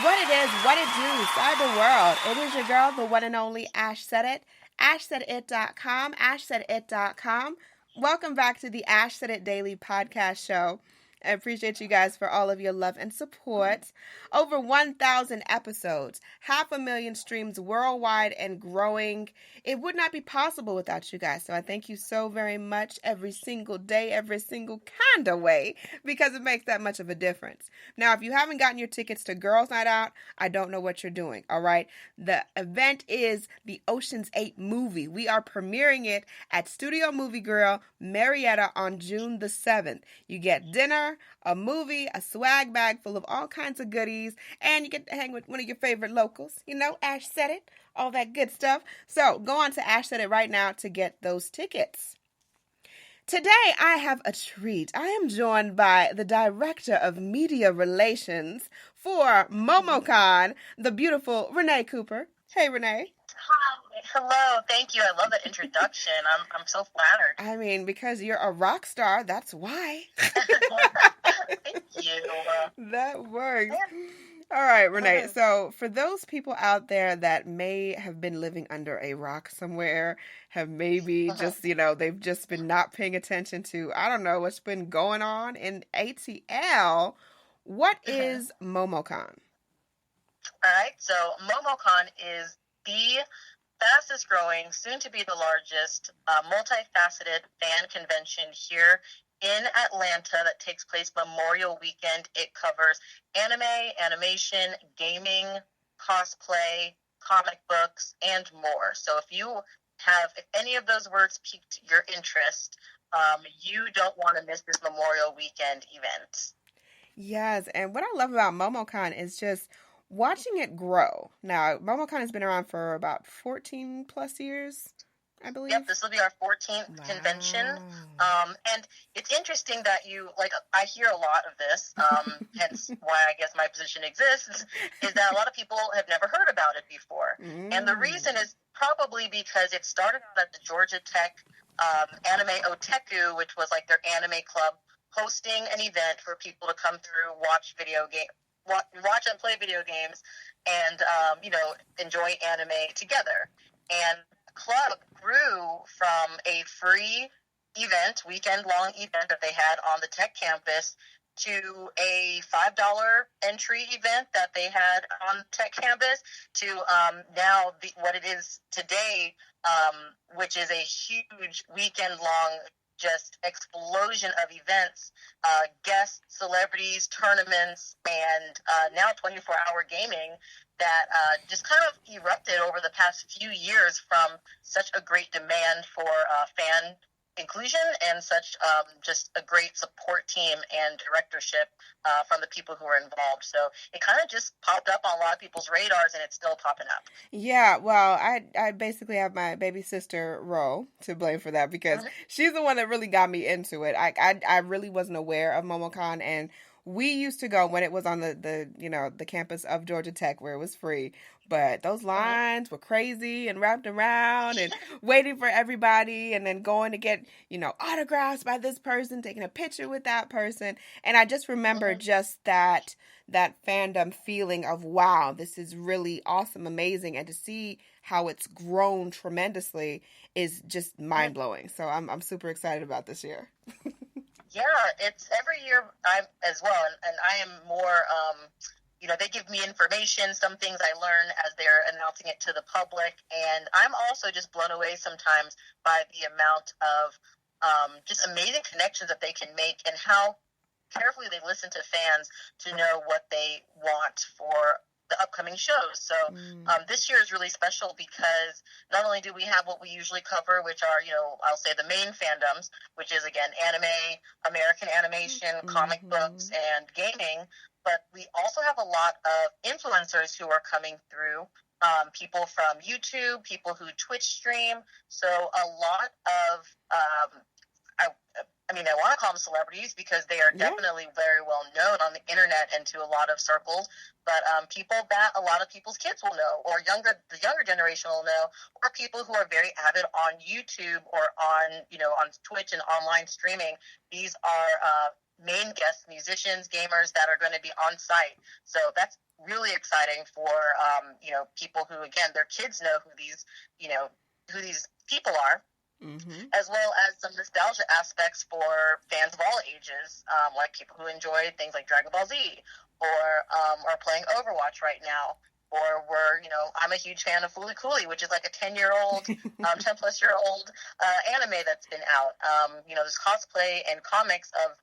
What it is, what it do, cyber world. It is your girl, the one and only Ash Said It. AshSaidIt.com, AshSaidIt.com. Welcome back to the Ash Said It Daily podcast show. I appreciate you guys for all of your love and support. Over 1,000 episodes, 500,000 streams worldwide and growing. It would not be possible without you guys. So I thank you so very much every single day, every single kind of way, because it makes that much of a difference. Now, if you haven't gotten your tickets to Girls Night Out, I don't know what you're doing, all right? The event is the Ocean's 8 movie. We are premiering it at Studio Movie Grill, Marietta on June the 7th. You get dinner, a movie, a swag bag full of all kinds of goodies, and you get to hang with one of your favorite locals. You know, Ash Said It, all that good stuff. So go on to Ash Said It right now to get those tickets. Today, I have a treat. I am joined by the Director of Media Relations for MomoCon, the beautiful Renee Cooper. Hey, Renee. Hi. Hello. Thank you. I love that introduction. I'm so flattered. I mean, because you're a rock star, that's why. Thank you. That works. All right, Renee. So, for those people out there that may have been living under a rock somewhere, have maybe just, they've just been not paying attention to, I don't know, what's been going on in ATL, what is MomoCon? All right. So, MomoCon is the fastest growing, soon to be the largest, multifaceted fan convention here in Atlanta that takes place Memorial Weekend. It covers anime, animation, gaming, cosplay, comic books, and more. So if any of those words piqued your interest, you don't want to miss this Memorial Weekend event. Yes, and what I love about MomoCon is just watching it grow. Now, MomoCon has been around for about 14 plus years, I believe. Yep, this will be our 14th convention. And it's interesting that I hear a lot of this, hence why I guess my position exists, is that a lot of people have never heard about it before. And the reason is probably because it started out at the Georgia Tech anime O-Tekku, which was like their anime club, hosting an event for people to come through, watch and play video games, and enjoy anime together. And the club grew from a free event, weekend-long event that they had on the tech campus, to a $5 entry event that they had on tech campus, to now what it is today, which is a huge weekend-long just explosion of events, guests, celebrities, tournaments, and now 24-hour gaming that just kind of erupted over the past few years from such a great demand for fan inclusion and such just a great support team and directorship from the people who are involved. So it kind of just popped up on a lot of people's radars, and it's still popping up. Yeah, well, I basically have my baby sister Ro to blame for that, because she's the one that really got me into it. I really wasn't aware of MomoCon, and we used to go when it was on the campus of Georgia Tech where it was free. But those lines were crazy and wrapped around and waiting for everybody, and then going to get, autographs by this person, taking a picture with that person. And I just remember just that fandom feeling of, wow, this is really awesome, amazing. And to see how it's grown tremendously is just mind blowing. So I'm super excited about this year. Yeah, it's every year I'm as well, and I am more, they give me information, some things I learn as they're announcing it to the public, and I'm also just blown away sometimes by the amount of just amazing connections that they can make, and how carefully they listen to fans to know what they want for the upcoming shows. So this year is really special because not only do we have what we usually cover, which are, I'll say the main fandoms, which is, again, anime, American animation, comic books, and gaming, but we also have a lot of influencers who are coming through, people from YouTube, people who Twitch stream. So a lot of, I want to call them celebrities because they are definitely very well known on the internet and to a lot of circles, but people that a lot of people's kids will know, or the younger generation will know, or people who are very avid on YouTube or on Twitch and online streaming. These are main guests, musicians, gamers that are going to be on site. So that's really exciting for people who, again, their kids know who these people are. Mm-hmm. As well as some nostalgia aspects for fans of all ages, like people who enjoy things like Dragon Ball Z or are playing Overwatch right now. Or I'm a huge fan of Fooly Cooly, which is like a 10-year-old, 10-plus-year-old anime that's been out. There's cosplay and comics of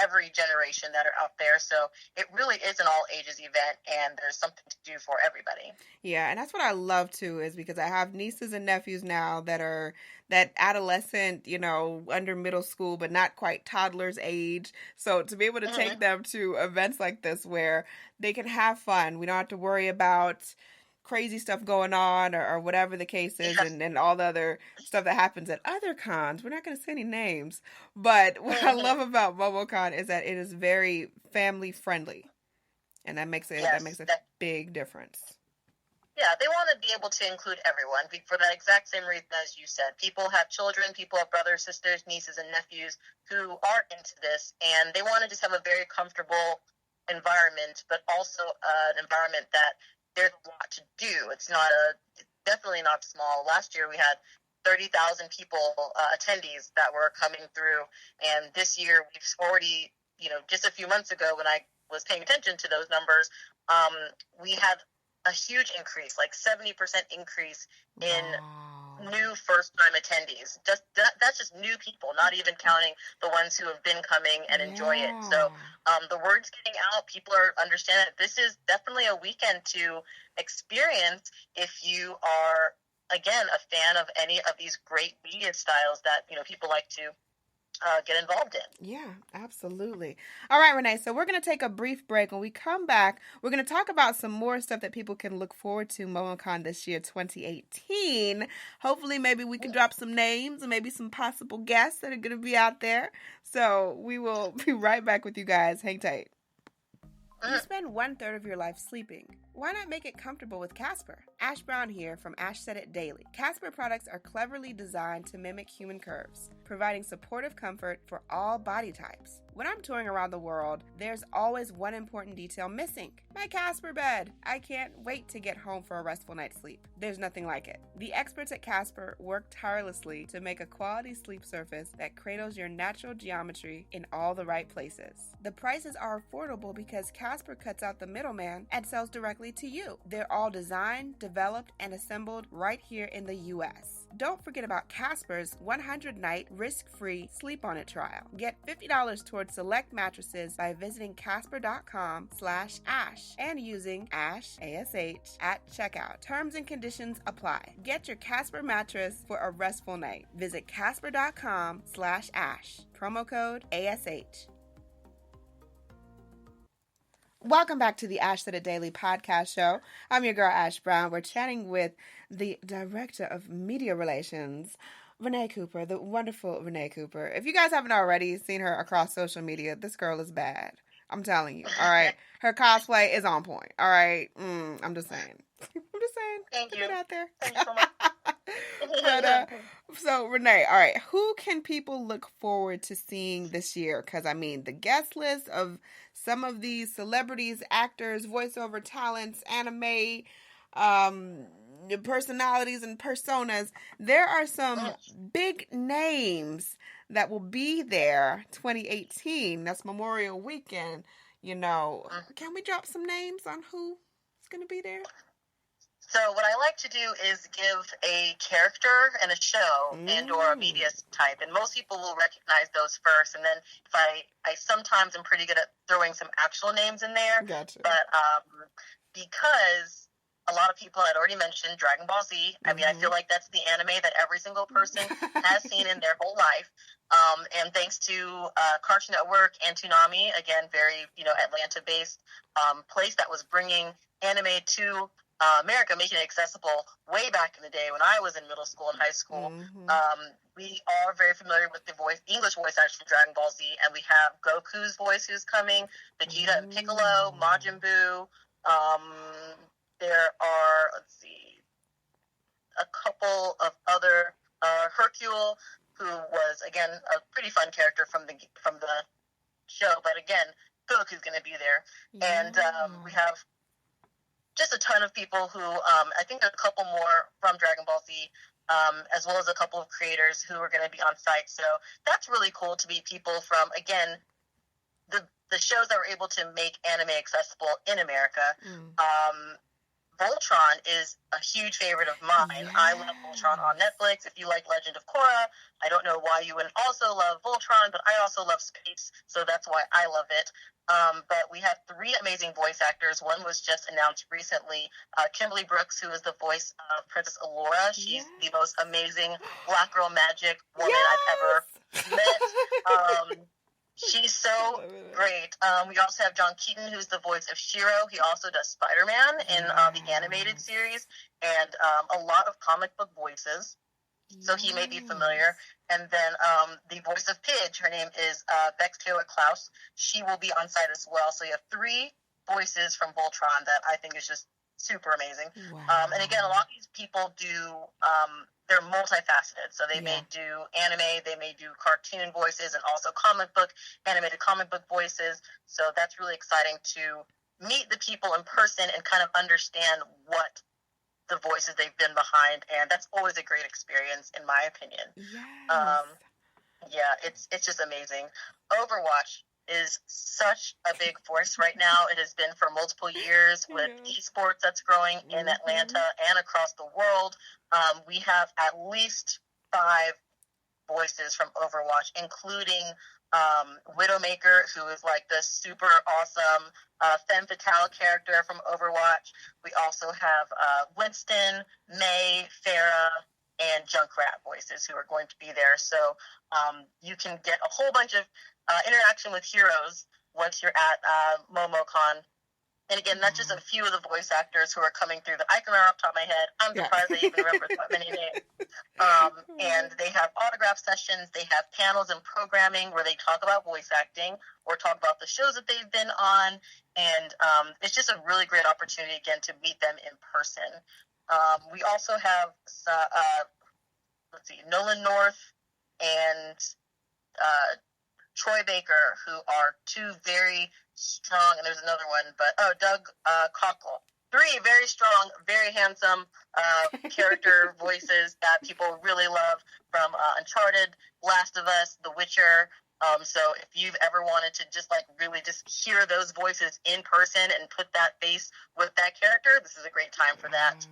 every generation that are out there. So it really is an all-ages event, and there's something to do for everybody. Yeah, and that's what I love, too, is because I have nieces and nephews now that are that adolescent, under middle school, but not quite toddler's age. So to be able to take them to events like this where they can have fun, we don't have to worry about crazy stuff going on or whatever the case is, and all the other stuff that happens at other cons. We're not going to say any names, but what I love about MomoCon is that it is very family friendly, and that makes a big difference. Yeah, they want to be able to include everyone for that exact same reason as you said. People have children, people have brothers, sisters, nieces, and nephews who are into this, and they want to just have a very comfortable environment, but also an environment that there's a lot to do. It's definitely not small. Last year we had 30,000 people, attendees that were coming through, and this year we've already, just a few months ago when I was paying attention to those numbers, we had a huge increase, like 70% increase in new first-time attendees. That's just new people, not even counting the ones who have been coming and enjoy it. So the word's getting out. People are understanding that this is definitely a weekend to experience if you are, again, a fan of any of these great media styles that people like to get involved in. Yeah, absolutely. All right, Renee, so we're going to take a brief break. When we come back, we're going to talk about some more stuff that people can look forward to MomoCon this year, 2018. Hopefully, maybe we can drop some names and maybe some possible guests that are going to be out there. So we will be right back with you guys. Hang tight. You spend 1/3 of your life sleeping. Why not make it comfortable with Casper? Ash Brown here from Ash Said It Daily. Casper products are cleverly designed to mimic human curves, providing supportive comfort for all body types. When I'm touring around the world, there's always one important detail missing: my Casper bed. I can't wait to get home for a restful night's sleep. There's nothing like it. The experts at Casper work tirelessly to make a quality sleep surface that cradles your natural geometry in all the right places. The prices are affordable because Casper cuts out the middleman and sells directly to you. They're all designed, developed, and assembled right here in the U.S. Don't forget about Casper's 100-night risk-free Sleep On It trial. Get $50 towards select mattresses by visiting casper.com/ash and using ASH, ASH, at checkout. Terms and conditions apply. Get your Casper mattress for a restful night. Visit casper.com/ash. Promo code ASH. Welcome back to the Ash Said It Daily podcast show. I'm your girl, Ash Brown. We're chatting with the Director of Media Relations, Renee Cooper, the wonderful Renee Cooper. If you guys haven't already seen her across social media, this girl is bad. I'm telling you, all right? Her cosplay is on point, all right? I'm just saying. Thank you. Put it out there. Thank you so much. But, so, Renee, all right, who can people look forward to seeing this year? Because, I mean, the guest list of some of these celebrities, actors, voiceover talents, anime, personalities, and personas, there are some big names that will be there 2018. That's Memorial Weekend. Can we drop some names on who's going to be there? So what I like to do is give a character and a show and or a media type, and most people will recognize those first, and then if I sometimes am pretty good at throwing some actual names in there. Gotcha. But because a lot of people had already mentioned Dragon Ball Z, I mean, I feel like that's the anime that every single person has seen in their whole life. And thanks to Cartoon Network and Toonami, again, very Atlanta-based place that was bringing anime to America, making it accessible way back in the day when I was in middle school and high school. We are very familiar with the English voice actor from Dragon Ball Z, and we have Goku's voice who's coming, Vegeta and Piccolo, Majin Buu. There are, a couple of other, Hercule, who was, again, a pretty fun character from the show, but again, Goku's going to be there. Yeah. And we have just a ton of people who, I think there's a couple more from Dragon Ball Z, as well as a couple of creators who are going to be on site. So that's really cool to meet people from, again, the shows that were able to make anime accessible in America. Voltron is a huge favorite of mine. Yes. I love Voltron on Netflix. If you like Legend of Korra, I don't know why you wouldn't also love Voltron, but I also love space, so that's why I love it. But we have 3 amazing voice actors. One was just announced recently, Kimberly Brooks, who is the voice of Princess Allura. She's the most amazing black girl magic woman I've ever met. She's so great. We also have John Keaton, who's the voice of Shiro. He also does Spider-Man in the animated series, and a lot of comic book voices. So he may be familiar. And then the voice of Pidge, her name is Bex Taylor Klaus. She will be on site as well. So you have 3 voices from Voltron that I think is just super amazing. Wow. And again, a lot of these people do, they're multifaceted. So they may do anime, they may do cartoon voices, and also animated comic book voices. So that's really exciting to meet the people in person and kind of understand what the voices they've been behind. And that's always a great experience, in my opinion. Yes. It's just amazing. Overwatch is such a big force right now. It has been for multiple years with esports that's growing in Atlanta and across the world. We have at least 5 voices from Overwatch, including Widowmaker, who is like the super awesome femme fatale character from Overwatch. We also have Winston, May, Farah, and Junkrat voices who are going to be there. So you can get a whole bunch of interaction with heroes once you're at MomoCon. And again, that's just a few of the voice actors who are coming through that I can remember off the top of my head. I'm surprised I even remember that many names. And they have autograph sessions, they have panels and programming where they talk about voice acting or talk about the shows that they've been on. And it's just a really great opportunity, again, to meet them in person. We also have, Nolan North and Troy Baker, who are 2 very strong, and there's another one, but Doug Cockle. 3 very strong, very handsome character voices that people really love from Uncharted, Last of Us, The Witcher. So if you've ever wanted to just really just hear those voices in person and put that face with that character, this is a great time for that.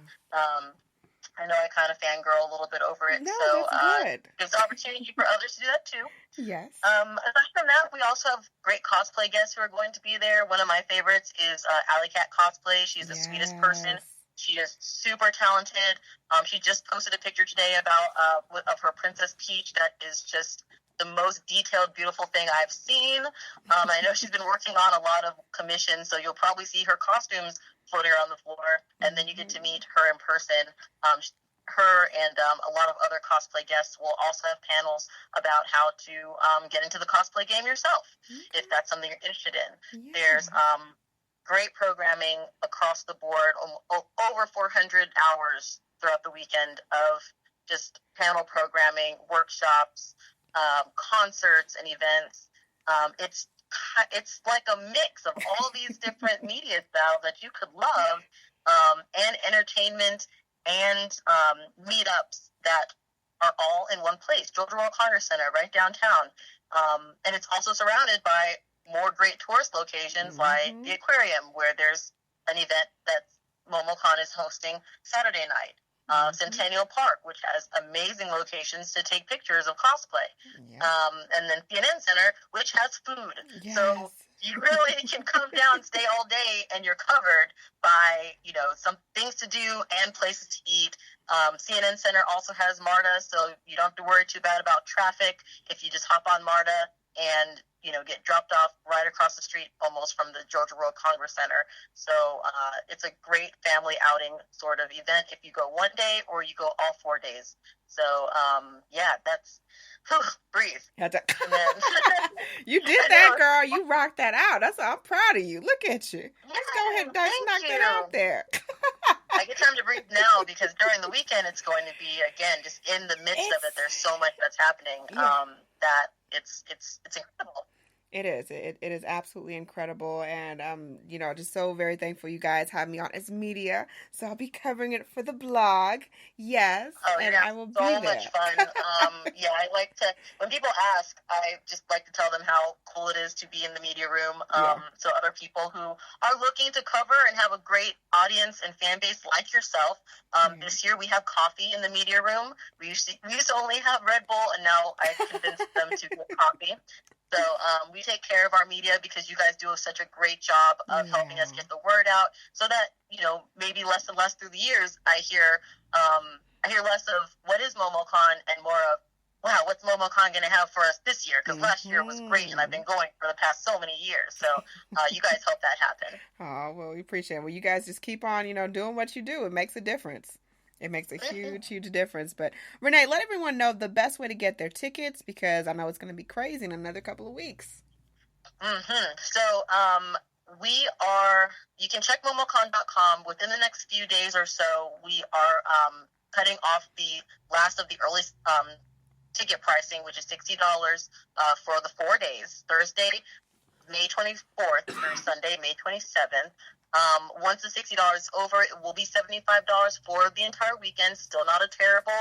I know I kind of fangirl a little bit over it, no, so that's good. there's opportunity for others to do that too. Yes. Aside from that, we also have great cosplay guests who are going to be there. One of my favorites is Alley Cat Cosplay. She's the sweetest person. She is super talented. She just posted a picture today of her Princess Peach that is just the most detailed, beautiful thing I've seen. I know she's been working on a lot of commissions, so you'll probably see her costumes floating around the floor, and then you get to meet her in person. Her and a lot of other cosplay guests will also have panels about how to get into the cosplay game yourself, if that's something you're interested in. There's great programming across the board, over 400 hours throughout the weekend of just panel programming, workshops, concerts, and events. It's like a mix of all these different media styles that you could love, and entertainment and meetups that are all in one place. Withdrawal Congress Center, right downtown. And it's also surrounded by more great tourist locations like the aquarium, where there's an event that MomoCon is hosting Saturday night. Centennial Park, which has amazing locations to take pictures of cosplay. And then CNN Center, which has food. So you really can come down, stay all day, and you're covered by, some things to do and places to eat. CNN Center also has MARTA, so you don't have to worry too bad about traffic if you just hop on MARTA and, get dropped off right across the street almost from the Georgia World Congress Center. So it's a great family outing sort of event if you go one day or you go all 4 days. So, that's... breathe. You did that, girl. You rocked that out. I'm proud of you. Look at you. Let's go ahead and knock that out there. I get time to breathe now because during the weekend it's going to be, again, just in the midst of it. There's so much that's happening that it's incredible. It is. It is absolutely incredible. And, just so very thankful you guys have me on as media. So I'll be covering it for the blog. Yes. Oh, And you're gonna I have will be so there. much fun. Yeah, I like to, when people ask, I just like to tell them how cool it is to be in the media room. So other people who are looking to cover and have a great audience and fan base like yourself. This year we have coffee in the media room. We used to only have Red Bull, and now I convinced them to get coffee. So we take care of our media because you guys do such a great job of helping us get the word out, so that maybe less and less through the years I hear less of what is MomoCon and more of, wow, what's MomoCon going to have for us this year? Because last year was great, and I've been going for the past so many years. So you guys help that happen. Oh, well, we appreciate it. Well, you guys just keep on, doing what you do. It makes a difference. It makes a huge, huge difference. But Renee, let everyone know the best way to get their tickets, because I know it's going to be crazy in another couple of weeks. So you can check MomoCon.com. Within the next few days or so, we are cutting off the last of the early ticket pricing, which is $60 for the 4 days, Thursday, May 24th through Sunday, May 27th. Once the $60 is over, it will be $75 for the entire weekend. Still not terrible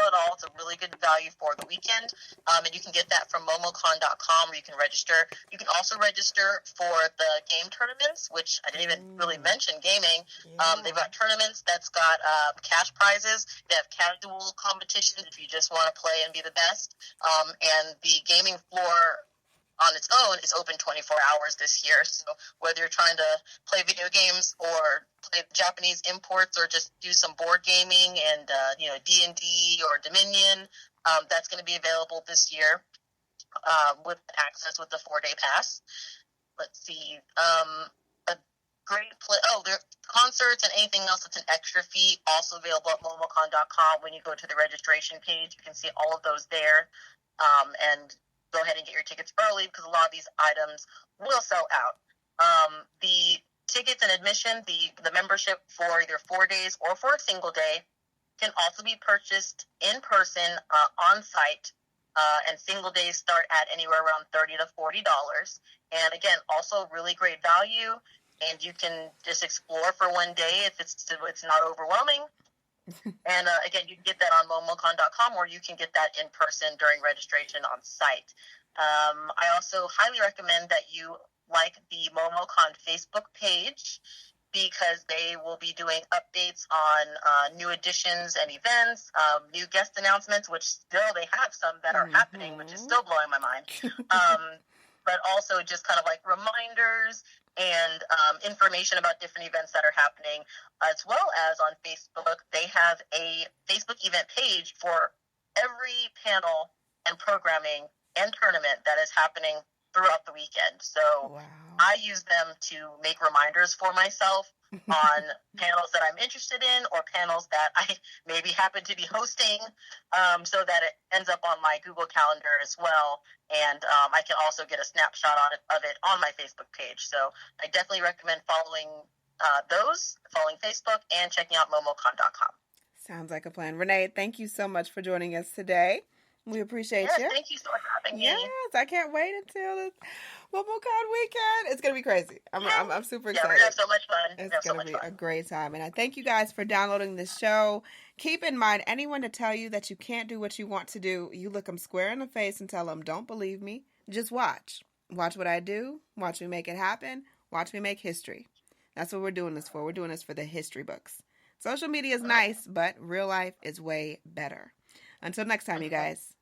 at all. It's a really good value for the weekend. And you can get that from MomoCon.com, where you can register. You can also register for the game tournaments, which I didn't even really mention gaming. They've got tournaments that's got cash prizes. They have casual competitions if you just want to play and be the best. And the gaming floor on its own is open 24 hours this year. So whether you're trying to play video games or play Japanese imports or just do some board gaming and D&D or Dominion, that's going to be available this year with access with the 4-day pass. Let's see. A great there concerts and anything else that's an extra fee, also available at momocon.com. When you go to the registration page, you can see all of those there. And go ahead and get your tickets early, because a lot of these items will sell out. The tickets and admission, the membership for either 4 days or for a single day, can also be purchased in person on site. And single days start at anywhere around $30 to $40. And again, also really great value. And you can just explore for 1 day if it's not overwhelming. And again, you can get that on momocon.com, or you can get that in person during registration on site. I also highly recommend that you like the MomoCon Facebook page, because they will be doing updates on new additions and events, new guest announcements, which still they have some that are happening, which is still blowing my mind. But also just kind of like reminders and information about different events that are happening, as well as on Facebook. They have a Facebook event page for every panel and programming and tournament that is happening throughout the weekend. So I use them to make reminders for myself on panels that I'm interested in, or panels that I maybe happen to be hosting, so that it ends up on my Google Calendar as well. And I can also get a snapshot of it on my Facebook page. So I definitely recommend following Facebook, and checking out momocon.com. Sounds like a plan. Renee, thank you so much for joining us today. We appreciate you. Thank you so much for having me. Yes, I can't wait until the MomoCon weekend. It's going to be crazy. I'm super excited. Yeah, we're going to have so much fun. It's going to be a great time. And I thank you guys for downloading this show. Keep in mind, anyone to tell you that you can't do what you want to do, you look them square in the face and tell them, don't believe me. Just watch. Watch what I do. Watch me make it happen. Watch me make history. That's what we're doing this for. We're doing this for the history books. Social media is nice, but real life is way better. Until next time, you guys.